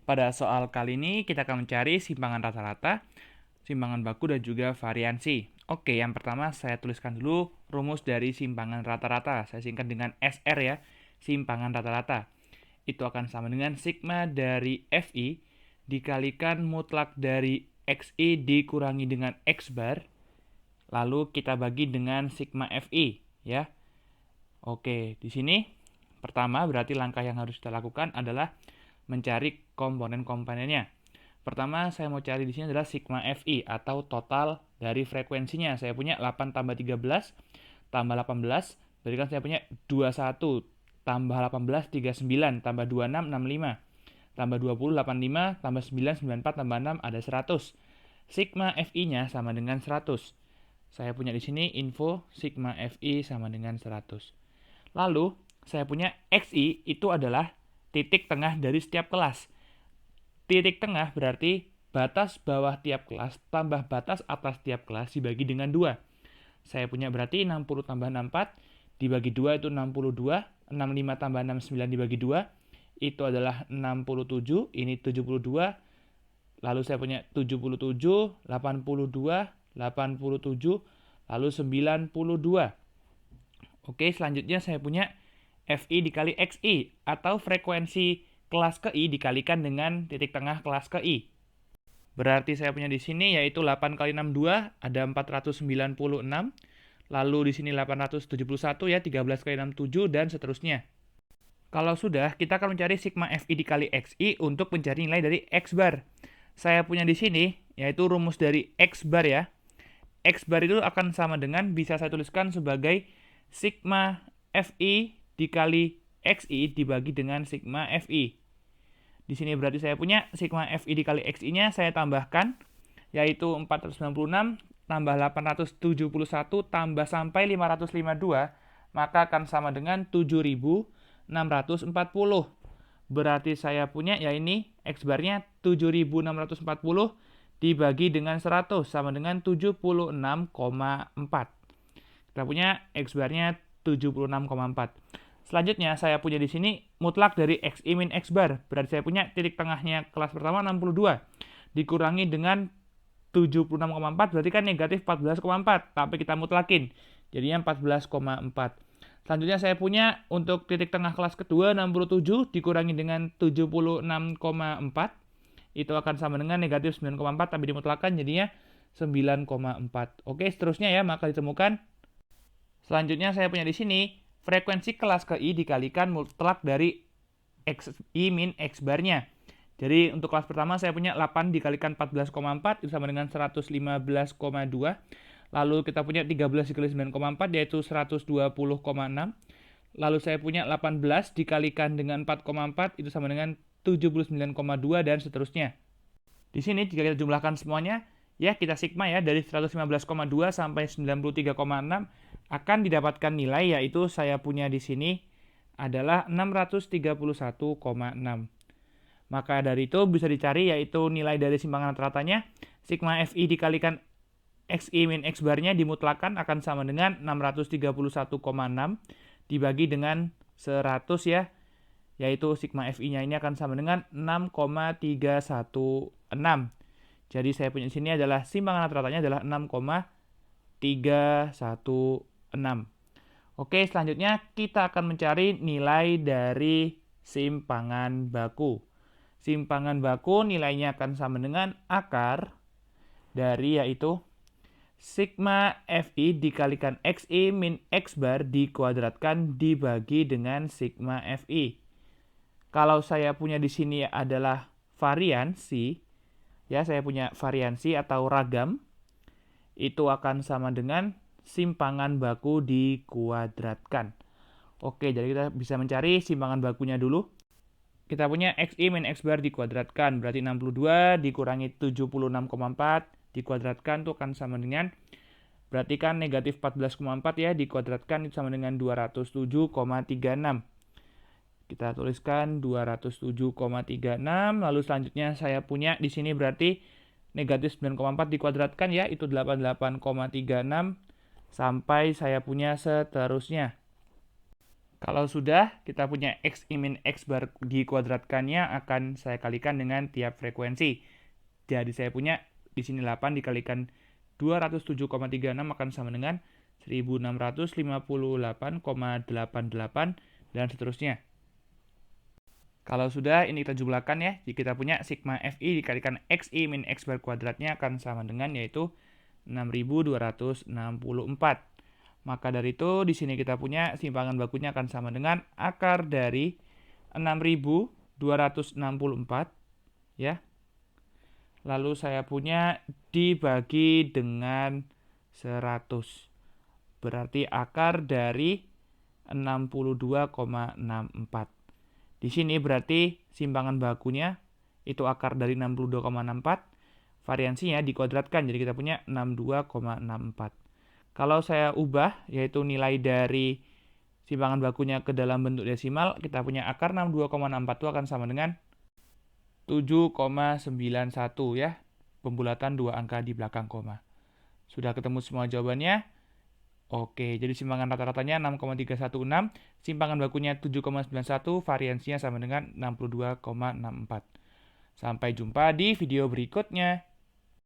Pada soal kali ini kita akan mencari simpangan rata-rata, simpangan baku dan juga variansi. Oke, yang pertama saya tuliskan dulu rumus dari simpangan rata-rata. Saya singkat dengan SR ya, simpangan rata-rata. Itu akan sama dengan sigma dari FI dikalikan mutlak dari XI dikurangi dengan X bar, lalu kita bagi dengan sigma FI ya. Oke, di sini pertama berarti langkah yang harus kita lakukan adalah mencari komponen-komponennya. Pertama, saya mau cari di sini adalah sigma FI atau total dari frekuensinya. Saya punya 8 tambah 13 tambah 18, berarti kan saya punya 21 tambah 18 39 tambah 26 65 tambah 20 85 tambah 9 94 tambah 6 ada 100. Sigma FI-nya sama dengan 100. Saya punya di sini info sigma FI sama dengan 100. Lalu, saya punya XI itu adalah titik tengah dari setiap kelas. Titik tengah berarti batas bawah tiap kelas tambah batas atas tiap kelas dibagi dengan 2. Saya punya berarti 60 tambah 64 dibagi 2 itu 62. 65 tambah 69 dibagi 2 itu adalah 67. Ini 72. Lalu saya punya 77, 82, 87, lalu 92. Oke, selanjutnya saya punya FI dikali XI atau frekuensi kelas ke I dikalikan dengan titik tengah kelas ke I. Berarti saya punya di sini yaitu 8 kali 62 ada 496. Lalu di sini 871 ya, 13 kali 67 dan seterusnya. Kalau sudah, kita akan mencari sigma FI dikali XI untuk mencari nilai dari X bar. Saya punya di sini yaitu rumus dari X bar ya. X bar itu akan sama dengan bisa saya tuliskan sebagai sigma FI dikali XI dibagi dengan sigma FI. Di sini berarti saya punya sigma FI dikali XI-nya saya tambahkan, yaitu 496 tambah 871 tambah sampai 552, maka akan sama dengan 7.640. Berarti saya punya, ya ini, X-bar-nya 7.640 dibagi dengan 100, sama dengan 76,4. Kita punya X-bar-nya 76,4. Selanjutnya saya punya di sini mutlak dari XI min X bar. Berarti saya punya titik tengahnya kelas pertama 62. Dikurangi dengan 76,4 berarti kan negatif 14,4. Tapi kita mutlakin. Jadinya 14,4. Selanjutnya saya punya untuk titik tengah kelas kedua 67 dikurangi dengan 76,4. Itu akan sama dengan negatif 9,4 tapi dimutlakan jadinya 9,4. Oke, seterusnya ya, maka ditemukan. Selanjutnya saya punya di sini frekuensi kelas ke I dikalikan mutlak dari XI min X bar-nya. Jadi untuk kelas pertama saya punya 8 dikalikan 14,4 itu sama dengan 115,2. Lalu kita punya 13 dikali 9,4 yaitu 120,6. Lalu saya punya 18 dikalikan dengan 4,4 itu sama dengan 79,2 dan seterusnya. Di sini jika kita jumlahkan semuanya, ya kita sigma ya dari 115,2 sampai 93,6 akan didapatkan nilai, yaitu saya punya di sini adalah 631,6. Maka dari itu bisa dicari yaitu nilai dari simpangan rata-ratanya sigma FI dikalikan XI min X bar-nya dimutlakan akan sama dengan 631,6 dibagi dengan 100 ya, yaitu sigma FI-nya ini akan sama dengan 6,316. Jadi saya punya di sini adalah simpangan rata-ratanya adalah 6,316. Oke, selanjutnya kita akan mencari nilai dari simpangan baku. Simpangan baku nilainya akan sama dengan akar dari yaitu sigma FI dikalikan XI min X bar dikuadratkan dibagi dengan sigma FI. Kalau saya punya di sini adalah variansi, ya saya punya variansi atau ragam, itu akan sama dengan simpangan baku dikuadratkan. Oke, jadi kita bisa mencari simpangan bakunya dulu. Kita punya XI min X bar dikuadratkan, berarti 62 dikurangi 76,4 dikuadratkan itu akan sama dengan, berarti kan negatif 14,4 ya, dikuadratkan itu sama dengan 207,36. Kita tuliskan 207,36. Lalu selanjutnya saya punya di sini berarti negatif 9,4 dikuadratkan ya, itu 88,36 sampai saya punya seterusnya. Kalau sudah, kita punya X min X bar dikuadratkannya akan saya kalikan dengan tiap frekuensi. Jadi saya punya di sini 8 dikalikan 207,36 akan sama dengan 1658,88 dan seterusnya. Kalau sudah, ini kita jumlahkan ya. Jadi kita punya sigma Fi dikalikan Xi min X bar kuadratnya akan sama dengan yaitu 6264. Maka dari itu di sini kita punya simpangan bakunya akan sama dengan akar dari 6264 ya. Lalu saya punya dibagi dengan 100. Berarti akar dari 62,64. Di sini berarti simpangan bakunya itu akar dari 62,64. Variansinya dikuadratkan jadi kita punya 62,64. Kalau saya ubah, yaitu nilai dari simpangan bakunya ke dalam bentuk desimal, kita punya akar 62,64 itu akan sama dengan 7,91 ya. Pembulatan 2 angka di belakang koma. Sudah ketemu semua jawabannya? Oke, jadi simpangan rata-ratanya 6,316, simpangan bakunya 7,91, variansinya sama dengan 62,64. Sampai jumpa di video berikutnya.